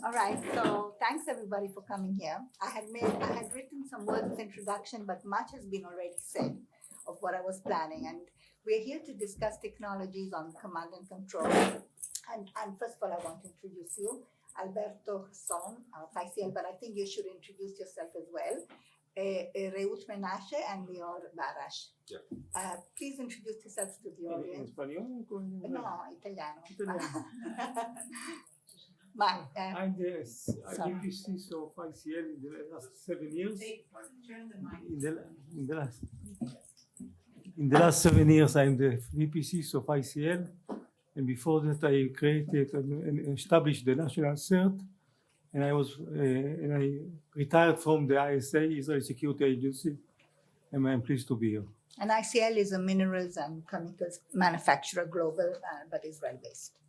All right, so thanks everybody for coming here. I had written some words of introduction, but much has been already said of what I was planning. And we're here to discuss technologies on command and control. And first of all, I want to introduce you, Alberto, Hasson, Faisal, but I think you should introduce yourself as well. Reut Menashe and Lior, Barash. Yeah. Please introduce yourselves to the audience. Español? No, Italiano. Italiano. I'm the CISO of ICL in the last 7 years. In the last 7 years, I'm the VP CISO of ICL, and before that, I created and established the national CERT, and I retired from the ISA, Israel Security Agency, and I'm pleased to be here. And ICL is a minerals and chemicals manufacturer, global, but Israel-based.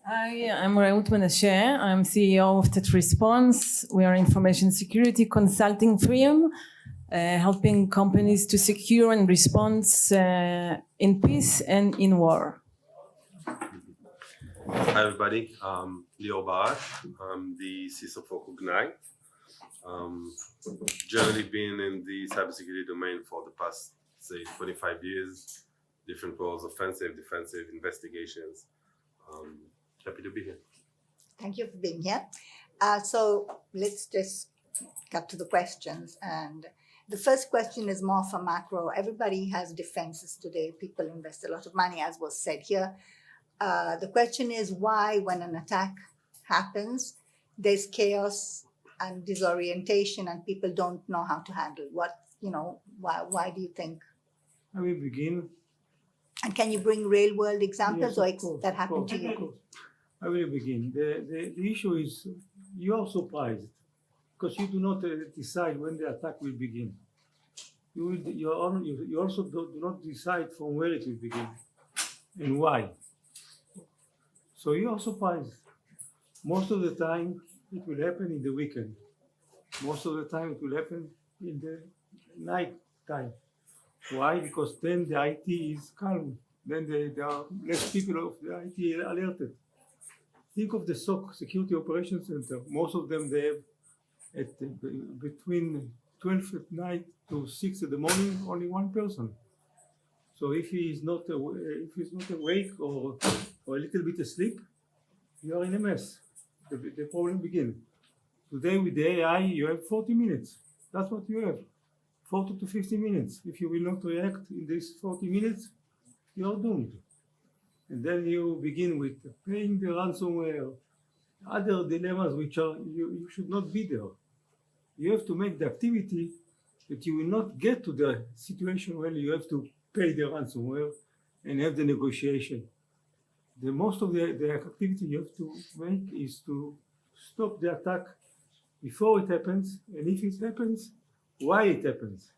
Hi, I'm Reut Menashe. I'm CEO of Tet Response. We are information security consulting firm, helping companies to secure and respond in peace and in war. Hi everybody, Lior Barash. I'm the CISO for Cognyte. Generally been in the cybersecurity domain for the past, say, 25 years, different roles, offensive, defensive, investigations. Happy to be here. Thank you for being here. So let's just cut to the questions. And the first question is more for macro. Everybody has defenses today. People invest a lot of money, as was said here. The question is why, when an attack happens, there's chaos and disorientation and people don't know how to handle why do you think? I will begin. And can you bring real world examples Yes, that happened to you? Of course. I will begin. The issue is you are surprised because you do not decide when the attack will begin. You also do not decide from where it will begin and why. So you are surprised. Most of the time it will happen in the weekend. Most of the time it will happen in the night time. Why? Because then the IT is calm. Then there are less people of the IT alerted. Think of the SOC, Security Operations Center. Most of them they have between 12 at night to 6 in the morning, only one person. So if he's not awake or a little bit asleep, you are in a mess. The problem begins. Today with the AI, you have 40 minutes. That's what you have. 40 to 50 minutes. If you will not react in these 40 minutes, you are doomed. And then you begin with paying the ransomware, other dilemmas which are you should not be there. You have to make the activity that you will not get to the situation where you have to pay the ransomware and have the negotiation. The most of the activity you have to make is to stop the attack before it happens, and if it happens, why it happens,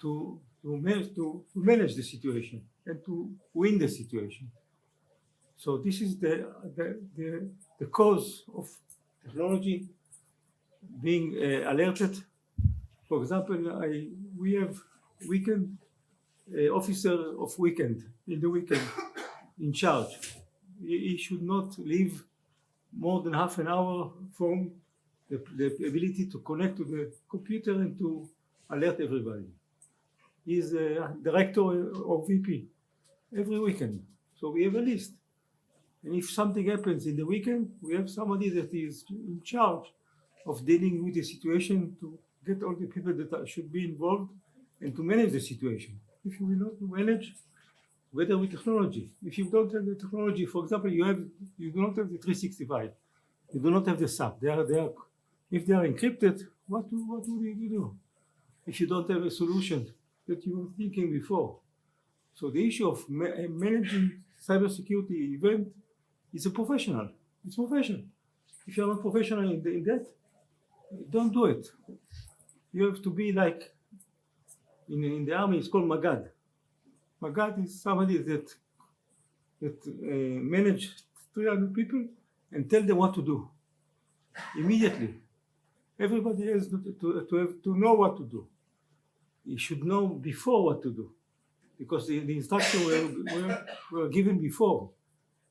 to manage the situation and to win the situation. So this is the cause of technology being alerted. For example, we have weekend officer of weekend in the weekend in charge. He should not leave more than half an hour from the ability to connect to the computer and to alert everybody. He's a director or VP every weekend. So we have a list. And if something happens in the weekend, we have somebody that is in charge of dealing with the situation to get all the people that should be involved and to manage the situation. If you will not manage, whether with technology, if you don't have the technology, for example, you do not have the 365, you do not have the SAP. If they are encrypted, what do you do? If you don't have a solution that you were thinking before. So the issue of managing cybersecurity event is a professional. It's professional. If you're not professional in that, don't do it. You have to be like in the army. It's called Magad. Magad is somebody that manage 300 people and tell them what to do immediately. Everybody has to know what to do. You should know before what to do, because the instructions were given before.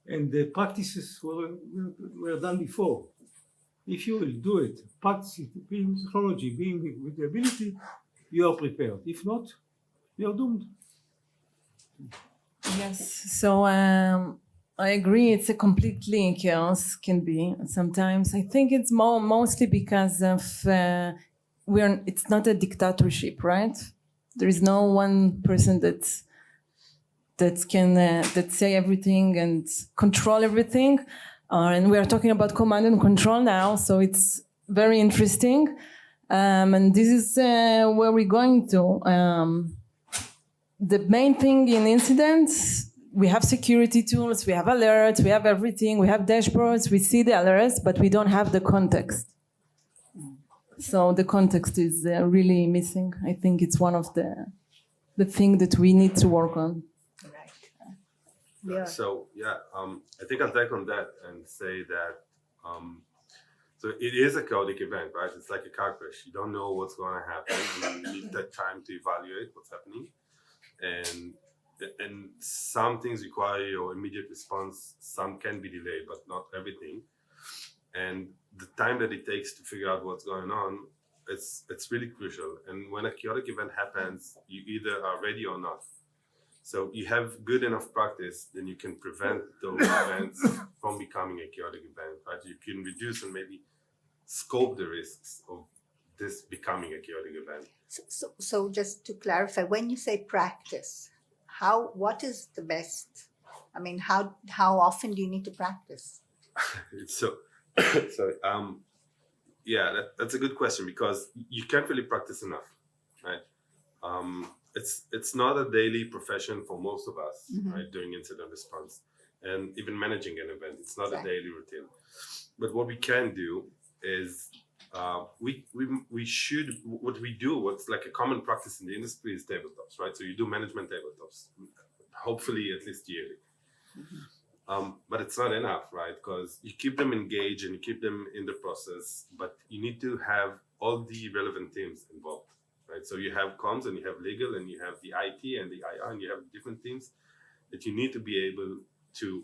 and the practices were done before. If you will do it, practice it, being with technology, being with the ability, you are prepared. If not, you are doomed. Yes, so I agree. It's a completely chaos can be sometimes. I think it's mostly because of it's not a dictatorship, right? There is no one person that can that say everything and control everything. And we are talking about command and control now, so it's very interesting. And this is where we're going to. The main thing in incidents, we have security tools, we have alerts, we have everything, we have dashboards, we see the alerts, but we don't have the context. So the context is really missing. I think it's one of the thing that we need to work on. Right. Yeah. So I think I'll take on that and say that so it is a chaotic event, right? It's like a car crash. You don't know what's going to happen. You need that time to evaluate what's happening, and some things require your immediate response. Some can be delayed, but not everything. And the time that it takes to figure out what's going on, it's really crucial. And when a chaotic event happens, you either are ready or not. So you have good enough practice, then you can prevent those events from becoming a chaotic event, right? You can reduce and maybe scope the risks of this becoming a chaotic event. So just to clarify, when you say practice, what is the best? I mean, how often do you need to practice? That's a good question, because you can't really practice enough, right? It's not a daily profession for most of us, right? Doing incident response and even managing an event, it's not a daily routine. But what we can do is what's like a common practice in the industry is tabletops, right? So you do management tabletops, hopefully at least yearly. But it's not enough, right? Because you keep them engaged and you keep them in the process, but you need to have all the relevant teams involved, right? So you have comms and you have legal and you have the IT and the IR and you have different teams that you need to be able to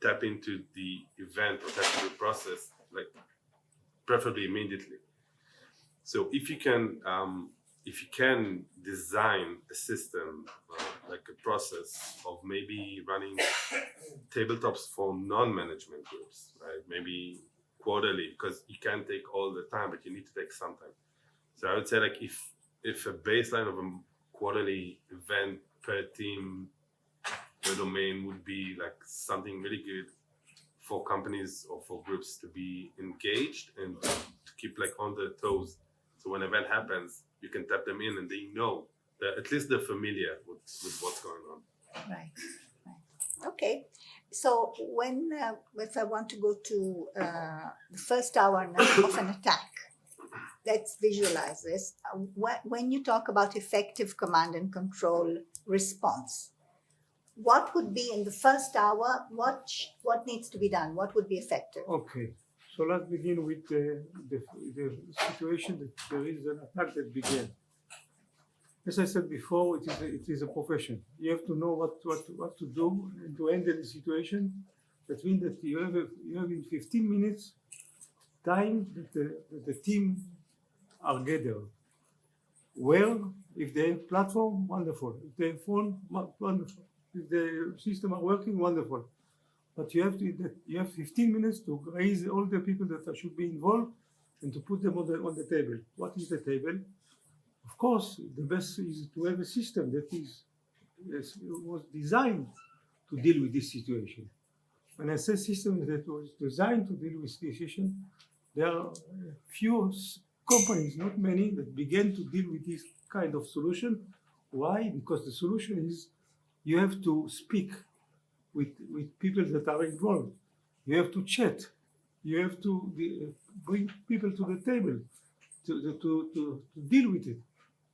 tap into the event or tap into the process, like preferably immediately. So if you can design a system, like a process of maybe running tabletops for non-management groups, right? Maybe quarterly, because you can't take all the time, but you need to take some time. So I would say, like, if a baseline of a quarterly event per team, per domain would be like something really good for companies or for groups to be engaged and to keep like on their toes. So when an event happens, you can tap them in and they know that at least they're familiar with what's going on. Right. Okay. So if I want to go to the first hour of an attack, let's visualize this. When you talk about effective command and control response, what would be in the first hour? What needs to be done? What would be effective? Okay, so let's begin with the situation that there is an attack that began. As I said before, it is a profession. You have to know what to do and to handle the situation. That means that you have in 15 minutes time that the team are gathered. Well, if they have platform, wonderful. If they have phone, wonderful. If the system are working, wonderful. But you have 15 minutes to raise all the people that should be involved and to put them on the table. What is the table? Of course, the best is to have a system that was designed to deal with this situation. When I say system that was designed to deal with this situation, there are few companies, not many, that began to deal with this kind of solution. Why? Because the solution is you have to speak with people that are involved. You have to chat. You have to bring people to the table to deal with it,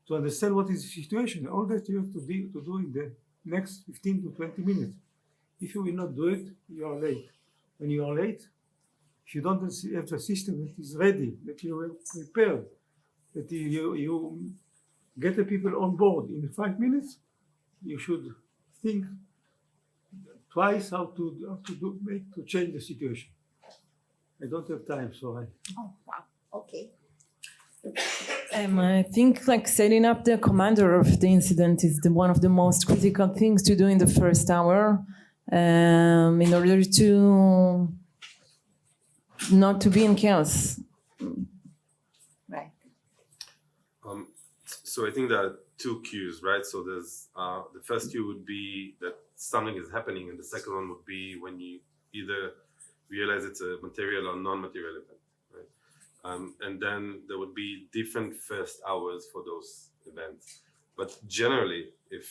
to understand what is the situation. All that you have to do in the next 15 to 20 minutes. If you will not do it, you are late. When you are late, if you don't have a system that is ready, that you are prepared, that you get the people on board in 5 minutes, you should think twice how to change the situation. I don't have time, so Oh, wow. Okay. I think like setting up the commander of the incident is one of the most critical things to do in the first hour, in order to not to be in chaos. Right. So I think there are two cues, right? So there's the first cue would be that something is happening, and the second one would be when you either realize it's a material or non-material event, right? And then there would be different first hours for those events. But generally, if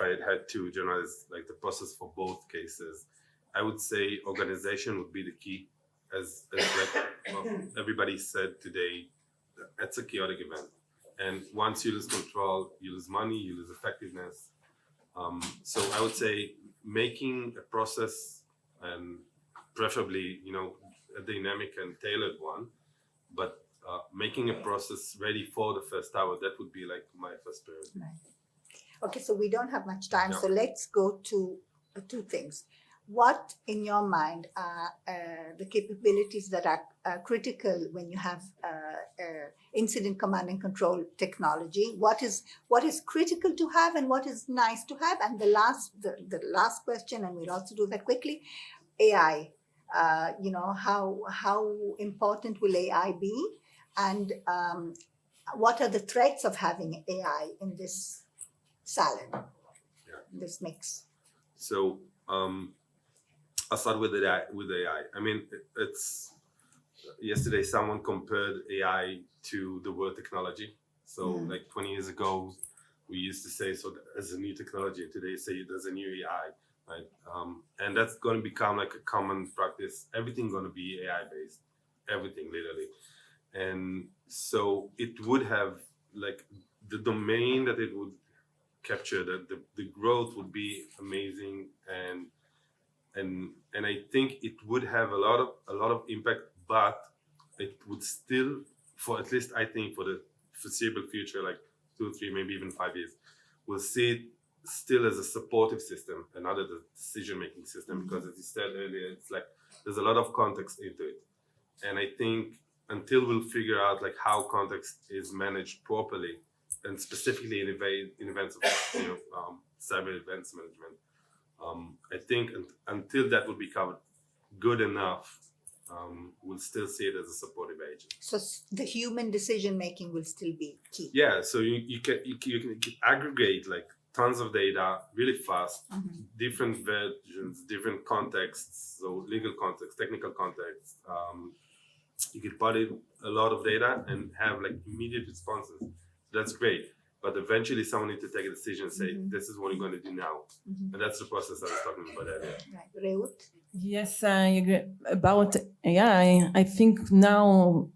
I had to generalize like the process for both cases, I would say organization would be the key. As like everybody said today, it's a chaotic event. And once you lose control, you lose money, you lose effectiveness. So I would say making a process, and preferably, a dynamic and tailored one, but making a process ready for the first hour, that would be like my first priority. Right. Okay, so we don't have much time, Yeah. so let's go to two things. What, in your mind, are the capabilities that are critical when you have incident command and control technology? What is critical to have, and what is nice to have? And the last question, and we'll also do that quickly, AI. How important will AI be, and what are the threats of having AI in this salad, in this mix? So I'll start with AI. I mean, it's yesterday someone compared AI to the word technology. So like 20 years ago, we used to say, so there's a new technology, and today say there's a new AI, right? And that's going to become like a common practice. Everything's going to be AI based, everything literally. And so it would have like the domain that it would capture, the growth would be amazing, and I think it would have a lot of impact, but it would still, for at least I think for the foreseeable future, like 2, 3, maybe even 5 years, we'll see it still as a supportive system and not as a decision-making system, because as you said earlier, it's like there's a lot of context into it. And I think until we'll figure out like how context is managed properly, and specifically in events of cyber events management, I think until that will be covered good enough, we'll still see it as a supportive agent. So the human decision making will still be key. Yeah, so you can aggregate like tons of data really fast, different versions, different contexts, so legal context, technical context. You can put in a lot of data and have like immediate responses. That's great. But eventually someone needs to take a decision and say, this is what you're going to do now. And that's the process I was talking about earlier. Right. Reut? Yes, I agree. About AI, I think now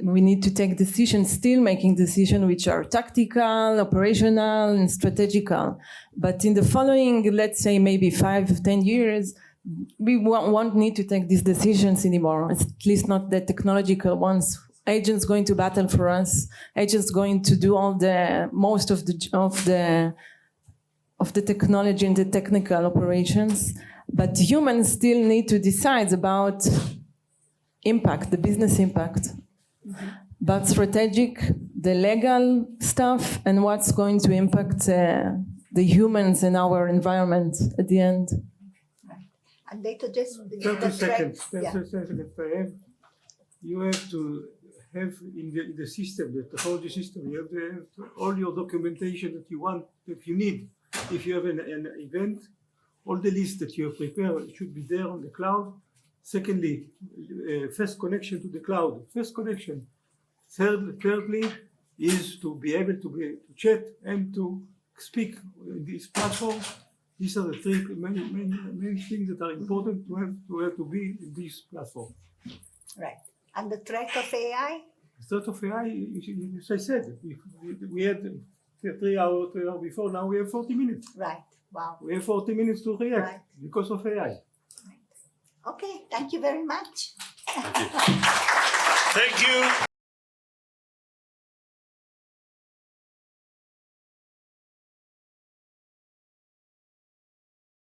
we need to take decisions, still making decisions which are tactical, operational, and strategical. But in the following, let's say maybe 5, 10 years, we won't need to take these decisions anymore, at least not the technological ones. Agents going to battle for us, agents going to do most of the technology and the technical operations. But humans still need to decide about impact, the business impact, but strategic, the legal stuff, and what's going to impact the humans and our environment at the end. Right. And Deto, just 30 seconds. Yeah. 30 seconds. You have to have in the system, the technology system, you have to have all your documentation that you want, that you need. If you have an event, all the lists that you have prepared should be there on the cloud. Secondly, first connection to the cloud. First connection. Thirdly, is to be able to chat and to speak in this platform. These are the three main things that are important to have to be in this platform. Right. And the threat of AI? The threat of AI, as I said, we had 3 hours before, now we have 40 minutes. Right. Wow. We have 40 minutes to react Right. because of AI. Right. Okay. Thank you very much. Thank you. Thank you.